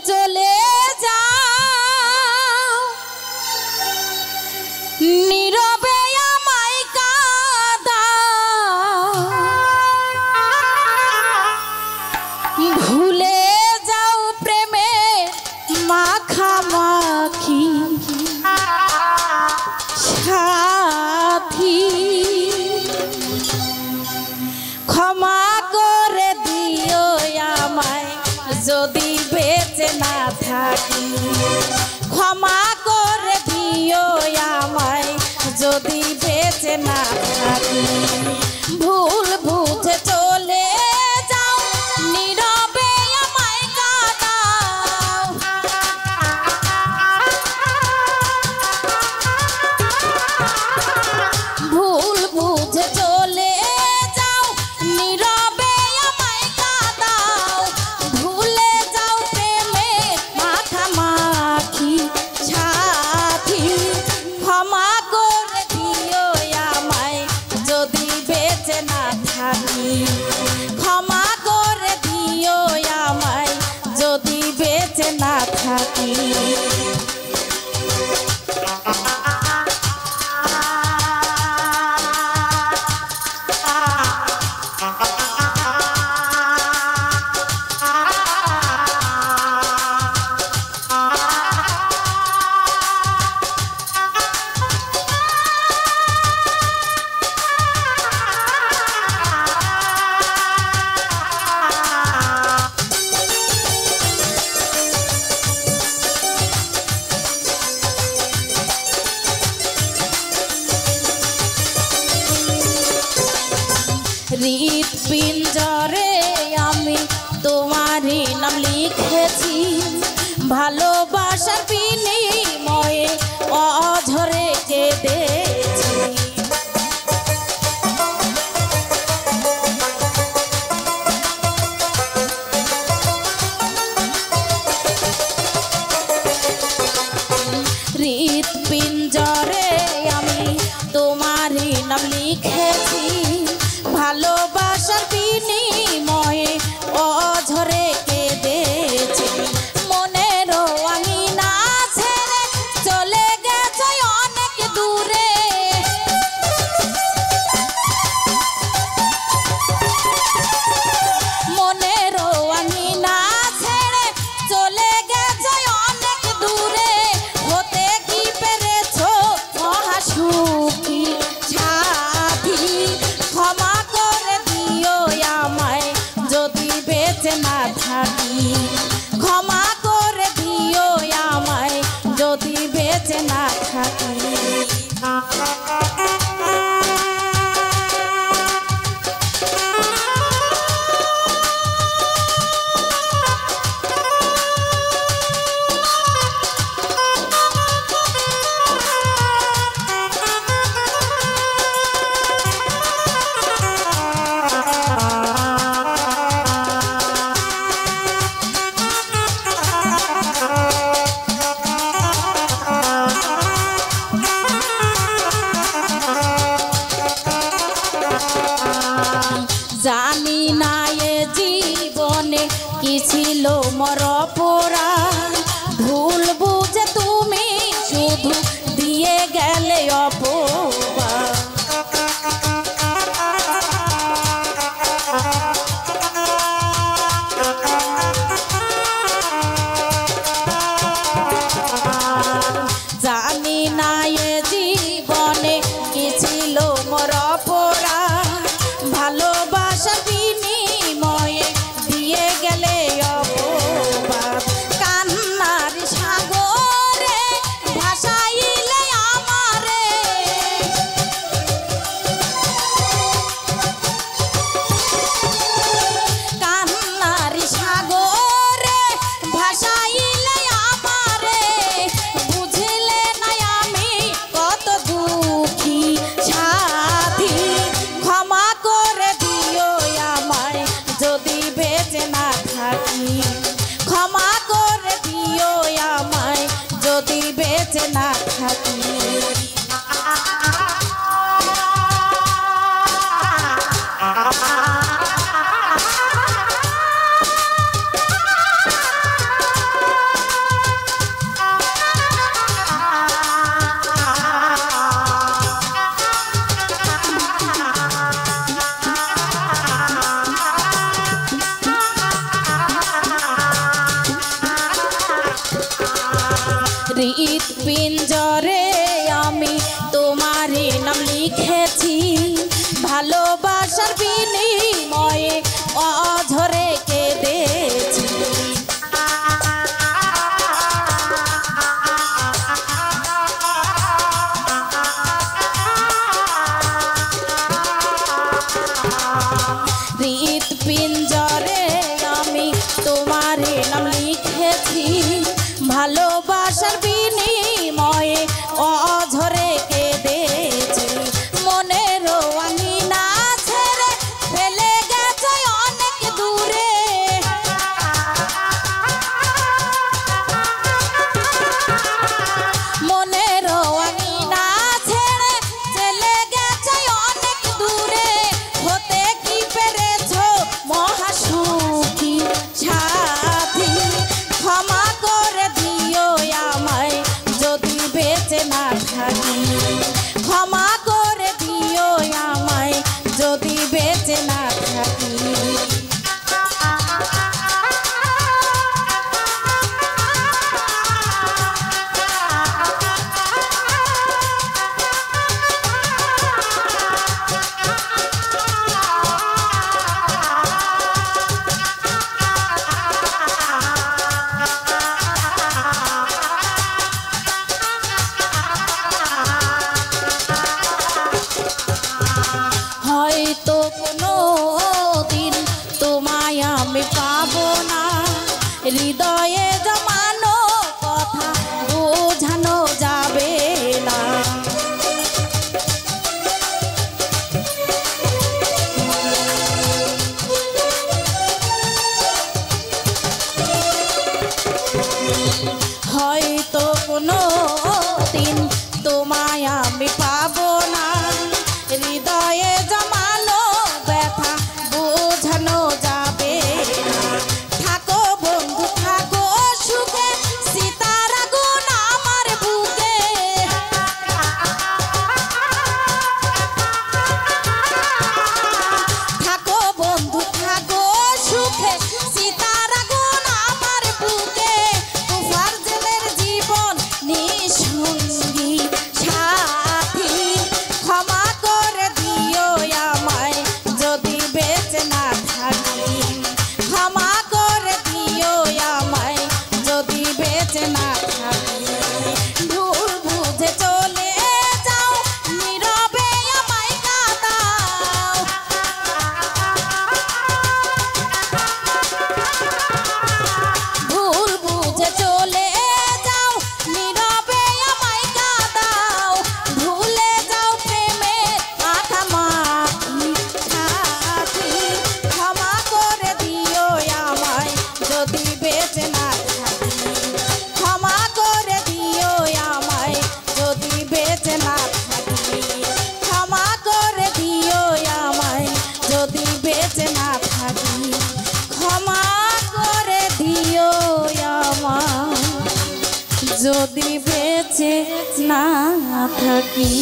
চলে যাও নীরবে আমায় কাঁদাও ভুলে যাও প্রেমে মাখামাখি সাথী ক্ষমা করে দিও আমায় যদি বেঁচে না থাকি ক্ষমা করে দিও আমায় যদি বেঁচে না থাকি ভুল বুঝে চলে যাও নীরবে আমায় কাঁদাও ভুল বুঝে চলে যাও নীরবে আমায় কাঁদাও ভুলে যাও প্রেমে মাখামাখি সাথী ক্ষমা করে দিও আমায় যদি বেঁচে না থাকি ক্ষমা করে দিও আমায় যদি বেঁচে না থাকি হৃদ পিঞ্জরে আমি তোমারই নাম লিখেছি ভালোবাসার বিনিময়ে অঝরে কেঁদেছি হৃদ পিঞ্জরে আমি তোমারই নাম লিখেছি ভালোবাসার বিনিময়ে অঝরে কেঁদেছি মনের আঙিনা ছেড়ে চলে গেছে অনেক দূরে মনের আঙিনা ছেড়ে চলে গেছে অনেক দূরে হতে কি পেরেছো মহাসুখী সাথী ক্ষমা করে দিও আমায় যদি বেঁচে না থাকি ক্ষমা করে দিও আমায় যদি বেঁচে না থাকি জানি না এ জীবনে কি ছিল মোর অপরাধ ভুল বুঝে তুমি শুধু দিয়ে গেলে অপবাদ জানি না এ জীবনে কি ছিল মোর অপরাধ ভালোবাসা বিনিময়ে দিয়ে গেলে অপবাদ কান্নার সাগরে ভাসাইলে আমারে কান্নার সাগরে ভাসাইলে আমারে বুঝলে না আমি কত দুঃখী সাথী ক্ষমা করে দিও আমায় যদি বেঁচে না থাকি ক্ষমা করে দিও আমায় যদি বেঁচে না থাকি হৃদ পিঞ্জরে আমি তোমারই নাম লিখেছি, ভালোবাসার বিনিময়ে অঝরে কেঁদেছি। হৃদ পিঞ্জরে আমি তোমারই নাম লিখেছি, ভালোবাসার বিনিময়ে অঝরে কেঁদেছি। মনের আঙিনা ছেড়ে ফেলে গেছে অনেক দূরে, মনের আঙিনা ছেড়ে চলে গেছে অনেক দূরে। হতে কি পেরেছো মহাসুখী সাথী, ক্ষমা করে দিও আমায় যদি বেঁচে না থাকি, ক্ষমা করে দিও আমায় যদি বেঁচে না থাকি। হয়তো কোনো দিন তোমায় আমি পাবো না, হৃদয়ে জমানো কথা বোঝানো যাবে না। হয়তো কোনো দিন তোমায় আমি পাবো না, হৃদয়ে জমানো ব্যথা বোঝানো যাবে না। থাকো বন্ধু থাকো সুখে, সীতার আগুন আমার বুকে, থাকো বন্ধু থাকো সুখে, সীতার আগুন আমার বুকে। তুফার জেলের জীবন নিঃসঙ্গী সাথী, ক্ষমা করে দিও আমায় যদি বেঁচে না থাকি, ক্ষমা করে দিও আমায় যদি বেঁচে না থাকি। ভুল বুঝে চলে যাও নীরবে আমায় কাঁদাও, ভুল বুঝে চলে যাও নীরবে আমায় কাঁদাও। ভুলে যাও প্রেমে মাখামাখি সাথী, ক্ষমা করে দিও আমায় যদি বেঁচে না থাকি, ক্ষমা করে দিও আমায় যদি বেঁচে না থাকি, ক্ষমা করে দিও আমায় যদি বেঁচে না থাকি, ক্ষমা করে দিও আমায় যদি বেঁচে না থাকি।